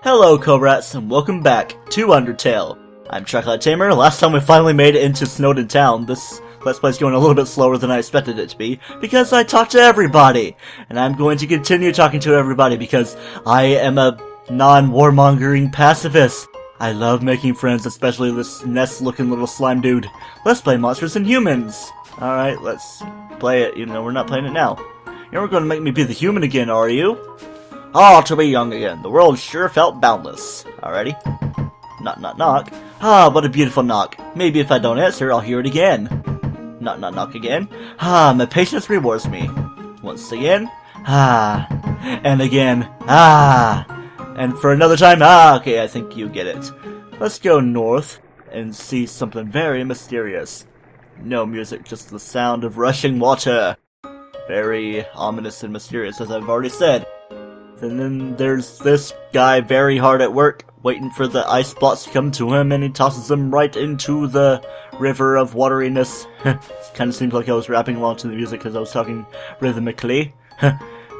Hello Cobrats, and welcome back to Undertale. I'm TryclydeTamer. Last time we finally made it into Snowden Town. This Let's Play is going a little bit slower than I expected it to be, because I talked to everybody! And I'm going to continue talking to everybody because I am a non-warmongering pacifist. I love making friends, especially this nest-looking little slime dude. Let's play Monsters and Humans! Alright, let's play it, even though we're not playing it now. You're gonna make me be the human again, are you? Oh, to be young again. The world sure felt boundless. Alrighty. Knock, knock, knock. Ah, what a beautiful knock. Maybe if I don't answer, I'll hear it again. Knock, knock, knock again. Ah, my patience rewards me. Once again. Ah. And again. Ah. And for another time. Ah, okay, I think you get it. Let's go north and see something very mysterious. No music, just the sound of rushing water. Very ominous and mysterious, as I've already said. And then there's this guy very hard at work, waiting for the ice blocks to come to him, and he tosses them right into the river of wateriness. It kind of seems like I was rapping along to the music because I was talking rhythmically.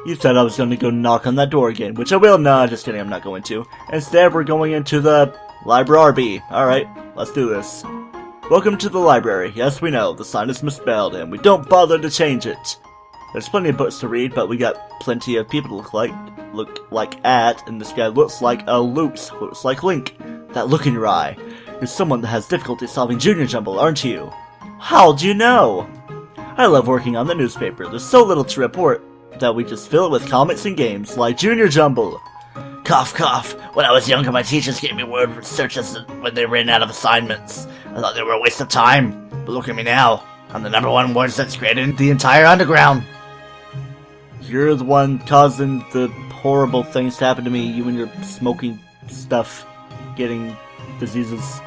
You said I was going to go knock on that door again, which I will. Nah, just kidding, I'm not going to. Instead, we're going into the library. Alright, let's do this. Welcome to the library. Yes, we know, the sign is misspelled, and we don't bother to change it. There's plenty of books to read, but we got plenty of people to look like at, and this guy looks like a looks like Link. That look in your eye. You're someone that has difficulty solving Junior Jumble, aren't you? How'd you know? I love working on the newspaper. There's so little to report that we just fill it with comics and games like Junior Jumble. Cough, cough. When I was younger, my teachers gave me word searches when they ran out of assignments. I thought they were a waste of time, but look at me now. I'm the #1 word that's created in the entire underground. You're the one causing the horrible things to happen to me, you and your smoking stuff, getting diseases.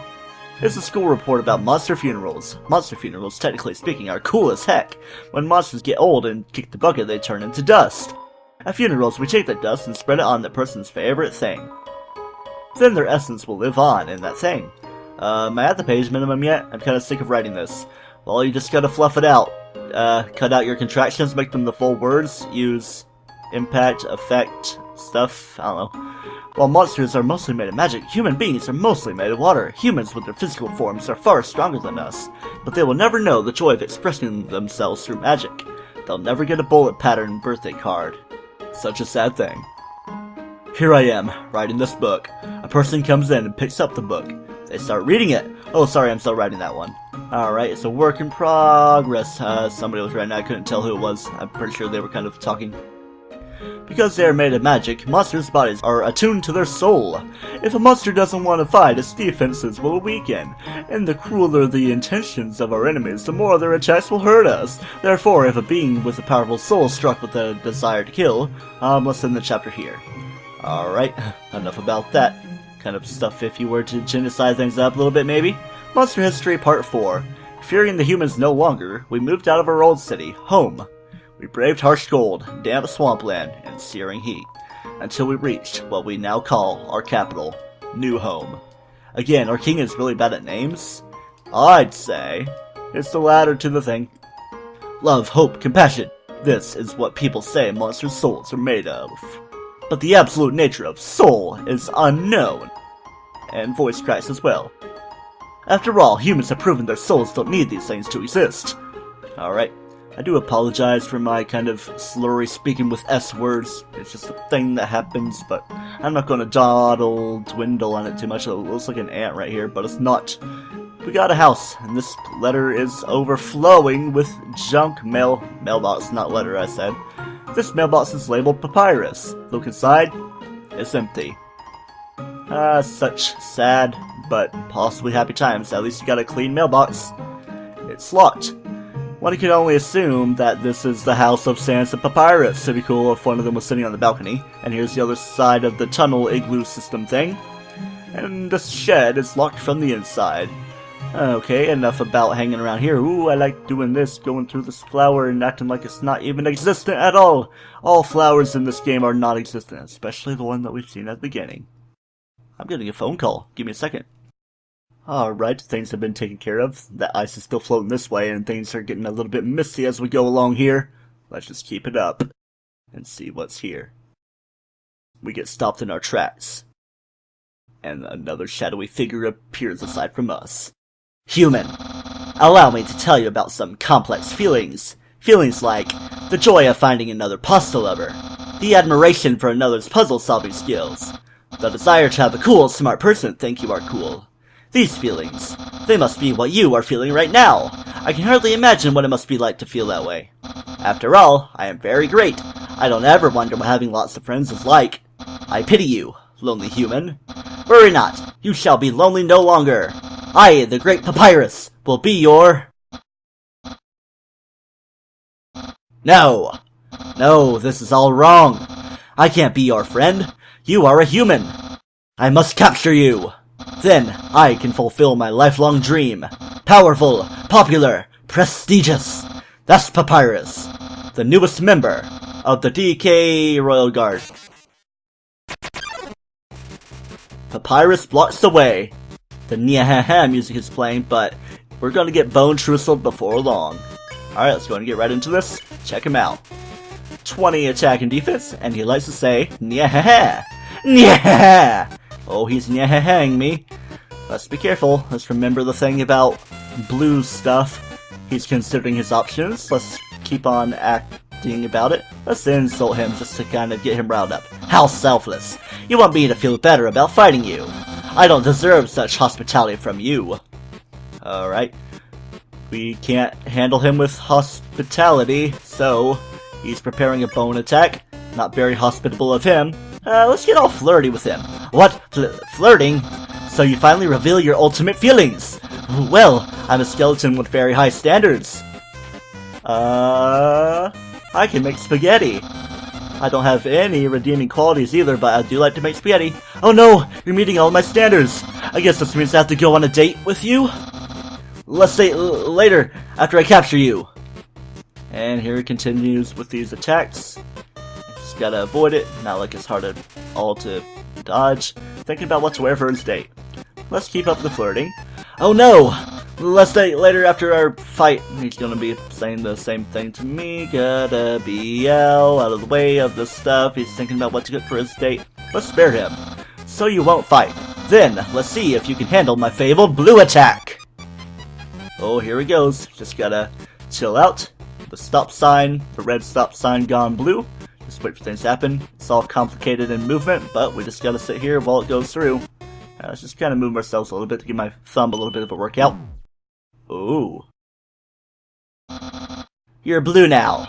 It's a school report about monster funerals. Monster funerals, technically speaking, are cool as heck. When monsters get old and kick the bucket, they turn into dust. At funerals, we take that dust and spread it on the person's favorite thing. Then their essence will live on in that thing. Am I at the page minimum yet? I'm kind of sick of writing this. Well, you just gotta fluff it out. Cut out your contractions, make them the full words, use impact, effect, stuff, I don't know. While monsters are mostly made of magic, human beings are mostly made of water. Humans with their physical forms are far stronger than us, but they will never know the joy of expressing themselves through magic. They'll never get a bullet pattern birthday card. Such a sad thing. Here I am, writing this book. A person comes in and picks up the book. They start reading it. Oh, sorry, I'm still writing that one. Alright, it's a work in progress. Somebody was writing, I couldn't tell who it was. I'm pretty sure they were kind of talking. Because they are made of magic, monsters' bodies are attuned to their soul. If a monster doesn't want to fight, its defenses will weaken. And the crueler the intentions of our enemies, the more their attacks will hurt us. Therefore, if a being with a powerful soul is struck with a desire to kill, let's end the chapter here. Alright, enough about that kind of stuff if you were to genocide things up a little bit maybe. Monster History Part 4. Fearing the humans no longer, we moved out of our old city, home. We braved harsh cold, damp swampland, and searing heat, until we reached what we now call our capital, New Home. Again, our king is really bad at names? I'd say it's the latter to the thing. Love, hope, compassion. This is what people say monsters' souls are made of. But the absolute nature of soul is unknown. And voice cracks as well. After all, humans have proven their souls don't need these things to exist. Alright, I do apologize for my kind of slurry speaking with S words. It's just a thing that happens, but I'm not gonna dwindle on it too much. It looks like an ant right here, but it's not. We got a house, and this letter is overflowing with junk mailbox, not letter, I said. This mailbox is labeled Papyrus. Look inside, it's empty. Such sad, but possibly happy times. At least you got a clean mailbox. It's locked. One can only assume that this is the house of Sans and Papyrus. It'd be cool if one of them was sitting on the balcony. And here's the other side of the tunnel igloo system thing. And the shed is locked from the inside. Okay, enough about hanging around here. Ooh, I like doing this, going through this flower and acting like it's not even existent at all. All flowers in this game are not existent, especially the one that we've seen at the beginning. I'm getting a phone call. Give me a second. Alright, things have been taken care of. That ice is still floating this way, and things are getting a little bit misty as we go along here. Let's just keep it up and see what's here. We get stopped in our tracks. and another shadowy figure appears aside from us. Human, allow me to tell you about some complex feelings. Feelings like the joy of finding another pasta lover, the admiration for another's puzzle-solving skills, the desire to have a cool, smart person think you are cool. These feelings, they must be what you are feeling right now. I can hardly imagine what it must be like to feel that way. After all, I am very great. I don't ever wonder what having lots of friends is like. I pity you, lonely human. Worry not, you shall be lonely no longer. I, the great Papyrus, will be your... No! No, this is all wrong. I can't be your friend. You are a human. I must capture you. Then I can fulfill my lifelong dream. Powerful, popular, prestigious. That's Papyrus, the newest member of the DK Royal Guard. Papyrus blocks the way. The Nya-ha-ha music is playing, but we're gonna get Bonetrousle before long. Alright, let's go and get right into this. Check him out. 20 attack and defense, and he likes to say, Nya-ha-ha! Nya-ha-ha! Oh, he's Nya-ha-haing me. Let's be careful. Let's remember the thing about blue stuff. He's considering his options. Let's keep on acting about it. Let's insult him just to kind of get him riled up. How selfless. You want me to feel better about fighting you. I don't deserve such hospitality from you. Alright. We can't handle him with hospitality, so he's preparing a bone attack. Not very hospitable of him. Let's get all flirty with him. What? Flirting? So you finally reveal your ultimate feelings. Well, I'm a skeleton with very high standards. I can make spaghetti. I don't have any redeeming qualities either, but I do like to make spaghetti. Oh no, you're meeting all my standards. I guess this means I have to go on a date with you? Let's say later, after I capture you. And here it continues with these attacks. Just gotta avoid it, not like it's hard at all to dodge. Thinking about what to wear for his date. Let's keep up the flirting. Oh no! Let's say later after our fight. He's gonna be saying the same thing to me. Gotta be out of the way of the stuff. He's thinking about what to get for his date. Let's spare him. So you won't fight. Then, let's see if you can handle my fabled blue attack. Oh, here he goes. Just gotta chill out. The stop sign, the red stop sign gone blue. Just wait for things to happen. It's all complicated in movement, but we just gotta sit here while it goes through. Let's just kind of move ourselves a little bit to give my thumb a little bit of a workout. Ooh. You're blue now.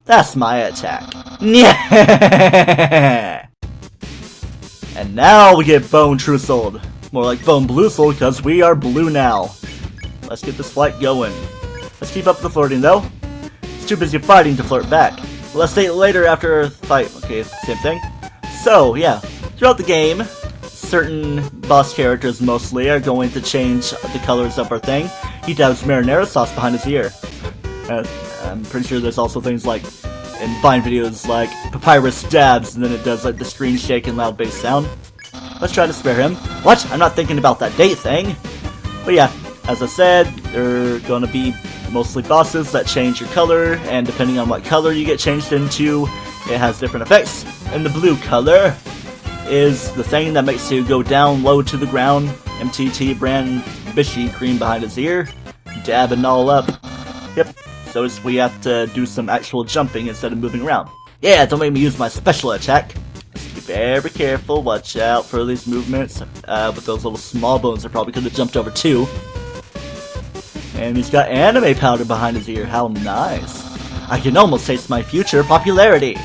That's my attack. Yeah. And now we get Bonetrousle. More like Bonebluesle, because we are blue now. Let's get this fight going. Let's keep up the flirting though. He's too busy fighting to flirt back. Let's date later after our fight. Okay, same thing. So, yeah. Throughout the game, certain boss characters mostly are going to change the colors of our thing. He dabs marinara sauce behind his ear. I'm pretty sure there's also things like in Vine videos like Papyrus dabs and then it does like the screen shake and loud bass sound. Let's try to spare him. What? I'm not thinking about that date thing. But yeah, as I said, there are gonna be mostly bosses that change your color, and depending on what color you get changed into, it has different effects. And the blue color is the thing that makes you go down low to the ground. MTT brand Bishy cream behind his ear, dabbing all up. Yep, so we have to do some actual jumping instead of moving around. Yeah, don't make me use my special attack. Just be very careful, watch out for these movements. With those little small bones I probably could have jumped over too. And he's got anime powder behind his ear, how nice. I can almost taste my future popularity.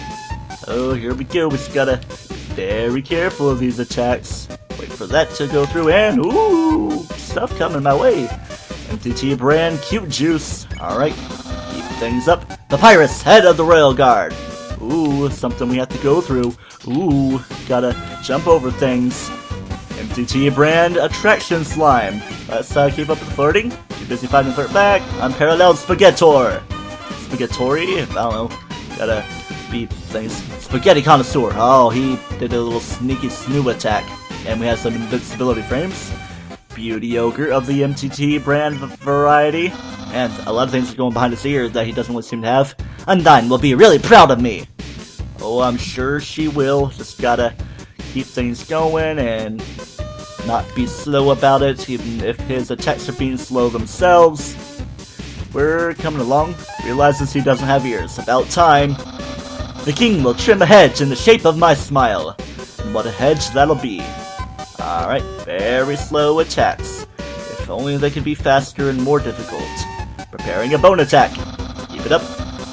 Oh, here we go, we just gotta be very careful of these attacks. Wait for that to go through, and ooh, stuff coming my way. MTT brand cute juice. Alright, keep things up. Papyrus, head of the Royal Guard. Ooh, something we have to go through. Ooh, gotta jump over things. MTT brand attraction slime. Let's keep up with the flirting. Too busy fighting flirt back. Unparalleled Spaghettor. Spaghettori? I don't know. Gotta beat things. Spaghetti connoisseur. Oh, he did a little sneaky snoo attack. And we have some invincibility frames. Beauty yogurt of the MTT brand variety. And a lot of things are going behind his ear that he doesn't really seem to have. Undyne will be really proud of me. Oh, I'm sure she will. Just gotta keep things going and not be slow about it, even if his attacks are being slow themselves. We're coming along. Realizes he doesn't have ears. About time. The king will trim a hedge in the shape of my smile. And what a hedge that'll be. Alright, very slow attacks. If only they could be faster and more difficult. Preparing a bone attack. Keep it up.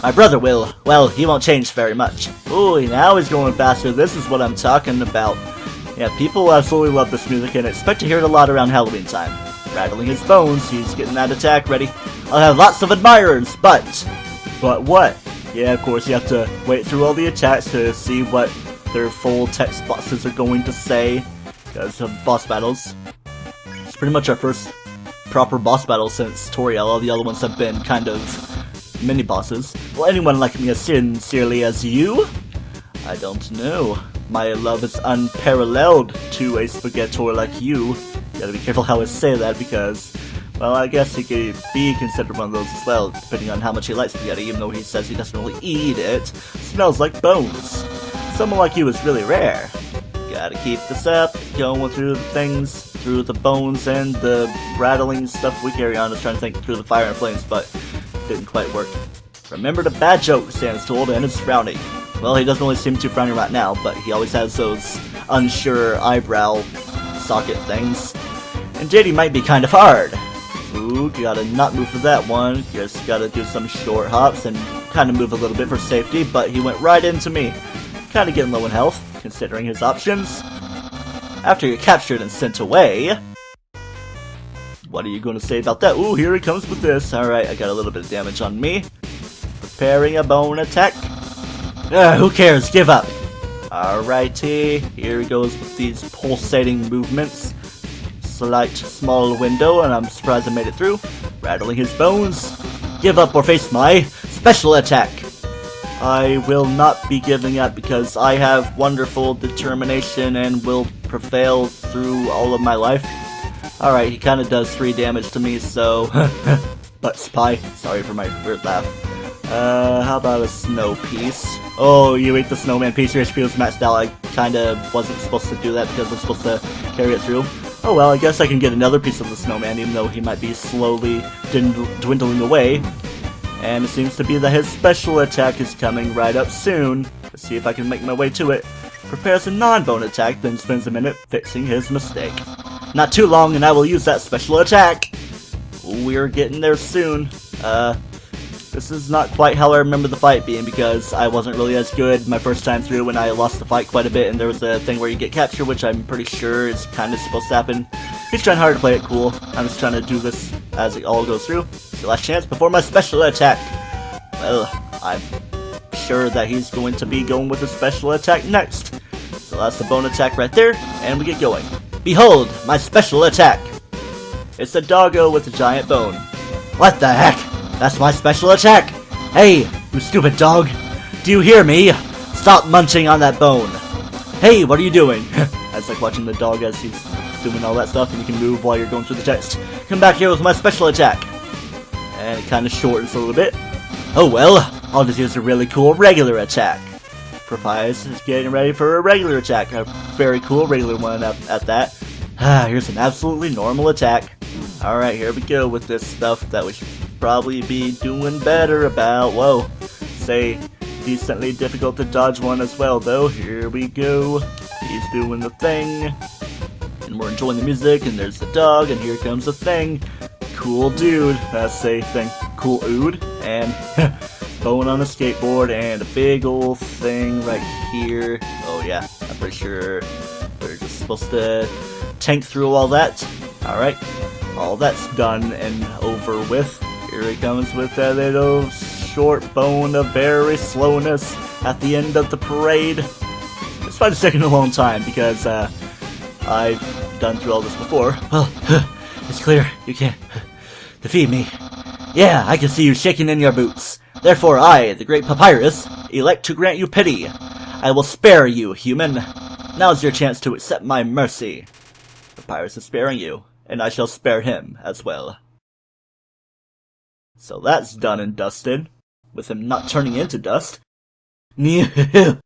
My brother will. Well, he won't change very much. Ooh, now he's going faster. This is what I'm talking about. Yeah, people absolutely love this music and expect to hear it a lot around Halloween time. Rattling his bones, he's getting that attack ready. I'll have lots of admirers, but what? Yeah, of course, you have to wait through all the attacks to see what their full text boxes are going to say. Because of boss battles. It's pretty much our first proper boss battle since Toriel. All the other ones have been kind of mini-bosses. Will anyone like me as sincerely as you? I don't know. My love is unparalleled to a spaghettor like you. You gotta be careful how I say that because, well, I guess he could be considered one of those as well, depending on how much he likes spaghetti, even though he says he doesn't really eat it. Smells like bones. Someone like you is really rare. Gotta keep this up, going through the things, through the bones and the rattling stuff we carry on. I was trying to think through the fire and flames, but didn't quite work. Remember the bad joke, Sam's told, and it's frowning. Well, he doesn't really seem too frowning right now, but he always has those unsure eyebrow socket things. And JD might be kind of hard. Ooh, gotta not move for that one. Just gotta do some short hops and kind of move a little bit for safety, but he went right into me. Kind of getting low in health, considering his options. After you're captured and sent away... What are you going to say about that? Ooh, here he comes with this. Alright, I got a little bit of damage on me. Preparing a bone attack. Who cares? Give up. Alrighty, here he goes with these pulsating movements. Slight small window, and I'm surprised I made it through. Rattling his bones. Give up or face my special attack. I will not be giving up because I have wonderful determination and will prevail through all of my life. Alright, he kind of does 3 damage to me, so... Butt spy. Sorry for my weird laugh. How about a snow piece? Oh, you ate the snowman piece. Your HP was maxed out. I kind of wasn't supposed to do that because I'm supposed to carry it through. Oh well, I guess I can get another piece of the snowman, even though he might be slowly dwindling away. And it seems to be that his special attack is coming right up soon. Let's see if I can make my way to it. Prepares a non-bone attack, then spends a minute fixing his mistake. Not too long and I will use that special attack! We're getting there soon. This is not quite how I remember the fight being because I wasn't really as good my first time through when I lost the fight quite a bit and there was a thing where you get captured, which I'm pretty sure is kind of supposed to happen. He's trying hard to play it cool. I'm just trying to do this as it all goes through. It's the last chance before my special attack. Well, I'm sure that he's going to be going with a special attack next. So that's the bone attack right there, and we get going. Behold, my special attack! It's a doggo with a giant bone. What the heck? That's my special attack! Hey, you stupid dog! Do you hear me? Stop munching on that bone! Hey, what are you doing? It's like watching the dog as he's doing all that stuff and you can move while you're going through the text. Come back here with my special attack! And it kind of shortens a little bit. Oh well, I'll just use a really cool regular attack. Papyrus is getting ready for a regular attack. A very cool regular one at that. Here's an absolutely normal attack. Alright, here we go with this stuff that we should probably be doing better about. Whoa. Say, decently difficult to dodge one as well, though. Here we go. He's doing the thing. And we're enjoying the music, and there's the dog, and here comes the thing. Cool dude. That's a thing. Cool ood. And bone on a skateboard, and a big old thing right here. Oh yeah, I'm pretty sure we're just supposed to tank through all that. Alright. All that's done and over with. Here he comes with that little short bone of very slowness at the end of the parade. This fight is taking a long time because I've done through all this before. Well, it's clear you can't defeat me. Yeah, I can see you shaking in your boots. Therefore I, the great Papyrus, elect to grant you pity. I will spare you, human. Now's your chance to accept my mercy. Papyrus is sparing you. And I shall spare him as well. So that's done and dusted, with him not turning into dust. I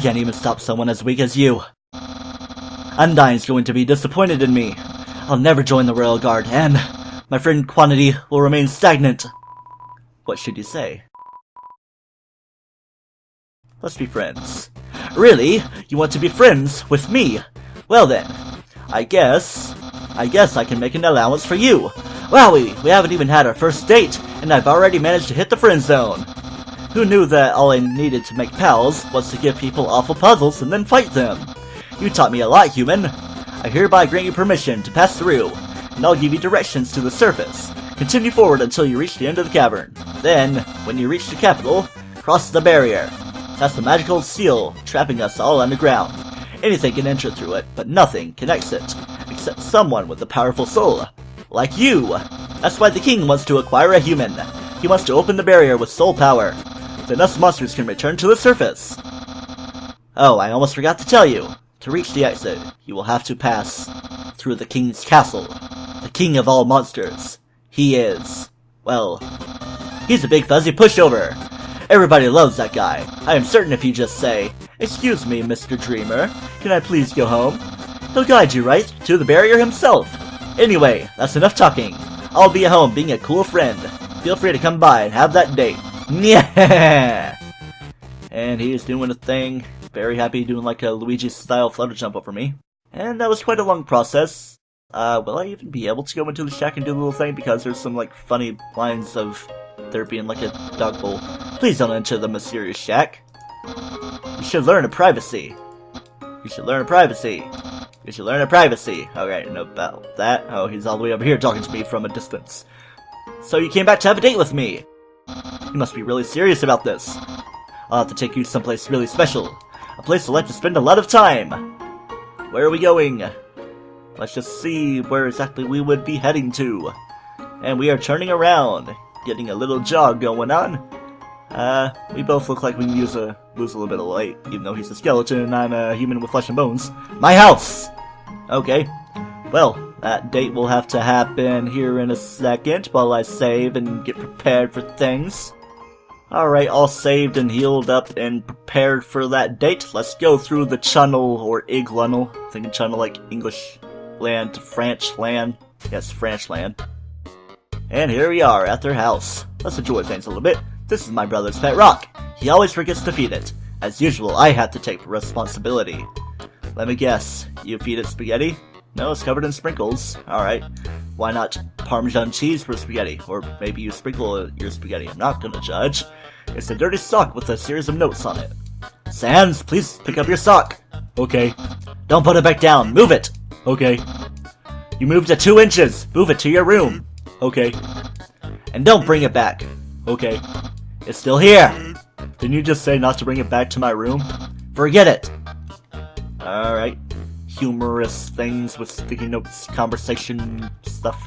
can't even stop someone as weak as you. Undyne's going to be disappointed in me. I'll never join the Royal Guard, and my friend quantity will remain stagnant. What should you say? Let's be friends. Really? You want to be friends with me? Well then, I guess I can make an allowance for you. Wowie, we haven't even had our first date, and I've already managed to hit the friend zone. Who knew that all I needed to make pals was to give people awful puzzles and then fight them? You taught me a lot, human. I hereby grant you permission to pass through, and I'll give you directions to the surface. Continue forward until you reach the end of the cavern. Then, when you reach the capital, cross the barrier. That's the magical seal trapping us all underground. Anything can enter through it, but nothing can exit, except someone with a powerful soul. Like you! That's why the king wants to acquire a human. He wants to open the barrier with soul power. Then us monsters can return to the surface. Oh, I almost forgot to tell you. To reach the exit, you will have to pass through the king's castle. The king of all monsters. He is, well, he's a big fuzzy pushover. Everybody loves that guy. I am certain if you just say, "Excuse me, Mr. Dreamer, can I please go home?" he'll guide you right to the barrier himself. Anyway, that's enough talking. I'll be at home being a cool friend. Feel free to come by and have that date. Yeah. And he is doing a thing. Very happy doing like a Luigi-style flutter jump over me. And that was quite a long process. Will I even be able to go into the shack and do the little thing? Because there's some like funny lines of there being like a dog bowl. Please don't enter the mysterious shack. You should learn a privacy. You should learn a privacy. You should learn a privacy. Alright, know about that. Oh, he's all the way over here talking to me from a distance. So you came back to have a date with me. You must be really serious about this. I'll have to take you someplace really special. A place I like to spend a lot of time. Where are we going? Let's just see where exactly we would be heading to. And we are turning around, getting a little jog going on. We both look like we can lose a little bit of light, even though he's a skeleton and I'm a human with flesh and bones. My house! Okay. Well, that date will have to happen here in a second while I save and get prepared for things. Alright, all saved and healed up and prepared for that date. Let's go through the channel, or Iglunnel. Thinking channel like English land to French land. Yes, French land. And here we are at their house. Let's enjoy things a little bit. This is my brother's pet rock. He always forgets to feed it. As usual, I have to take responsibility. Let me guess, you feed it spaghetti? No, it's covered in sprinkles. Alright. Why not Parmesan cheese for spaghetti? Or maybe you sprinkle your spaghetti. I'm not gonna judge. It's a dirty sock with a series of notes on it. Sans, please pick up your sock. Okay. Don't put it back down. Move it. Okay. You moved it 2 inches. Move it to your room. Okay. And don't bring it back. Okay. It's still here. Didn't you just say not to bring it back to my room? Forget it. Alright. Humorous things with sticky notes, conversation stuff.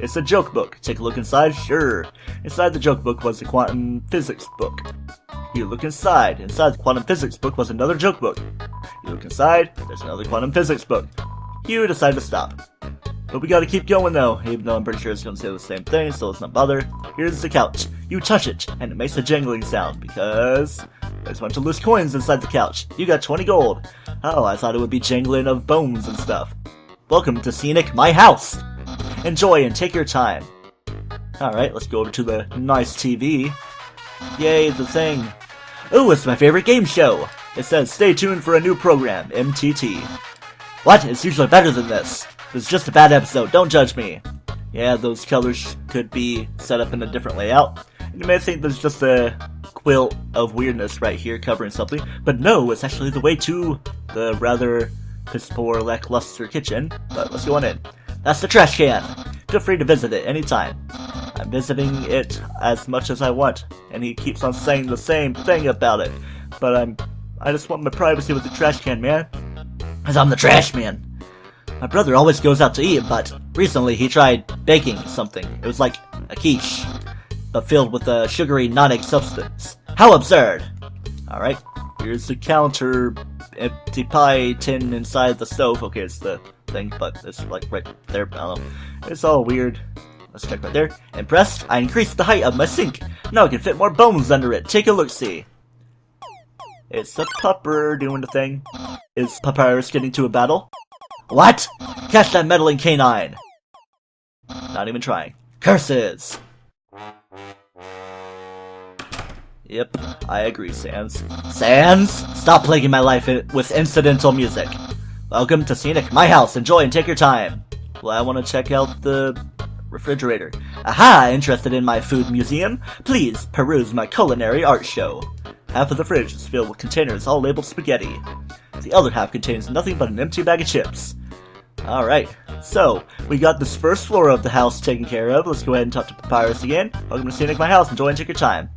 It's a joke book. Take a look inside? Sure. Inside the joke book was a quantum physics book. You look inside. Inside the quantum physics book was another joke book. You look inside, there's another quantum physics book. You decide to stop. But we gotta keep going though, even though I'm pretty sure it's gonna say the same thing, so let's not bother. Here's the couch. You touch it, and it makes a jangling sound, because there's a bunch of loose coins inside the couch. You got 20 gold. Oh, I thought it would be jangling of bones and stuff. Welcome to Scenic My House! Enjoy and take your time. Alright, let's go over to the nice TV. Yay, the thing. Ooh, it's my favorite game show! It says, stay tuned for a new program, MTT. What? It's usually better than this. This is just a bad episode, don't judge me. Yeah, those colors could be set up in a different layout. You may think there's just a quilt of weirdness right here covering something, but no, it's actually the way to the rather piss-poor lackluster kitchen. But let's go on in. That's the trash can! Feel free to visit it anytime. I'm visiting it as much as I want, and he keeps on saying the same thing about it. But I just want my privacy with the trash can, man. Cause I'm the trash man. My brother always goes out to eat, but recently he tried baking something. It was like a quiche, but filled with a sugary non-egg substance. How absurd! Alright, here's the counter, empty pie tin inside the stove. Okay, it's the thing, but it's like right there. I don't know. It's all weird. Let's check right there. Impressed? I increased the height of my sink. Now I can fit more bones under it. Take a look-see. It's a pupper doing the thing. Is Papyrus getting to a battle? What? Catch that meddling canine! Not even trying. Curses! Yep, I agree, Sans. Sans? Stop plaguing my life with incidental music. Welcome to Scenic, my house. Enjoy and take your time. Well, I want to check out the refrigerator. Aha! Interested in my food museum? Please peruse my culinary art show. Half of the fridge is filled with containers all labeled spaghetti. The other half contains nothing but an empty bag of chips. Alright, so we got this first floor of the house taken care of. Let's go ahead and talk to Papyrus again. Welcome to Scenic, my house. Enjoy and take your time.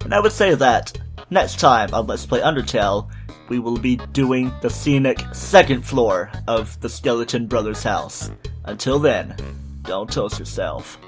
And I would say that next time on Let's Play Undertale, we will be doing the scenic second floor of the Skeleton Brothers' house. Until then, don't toast yourself.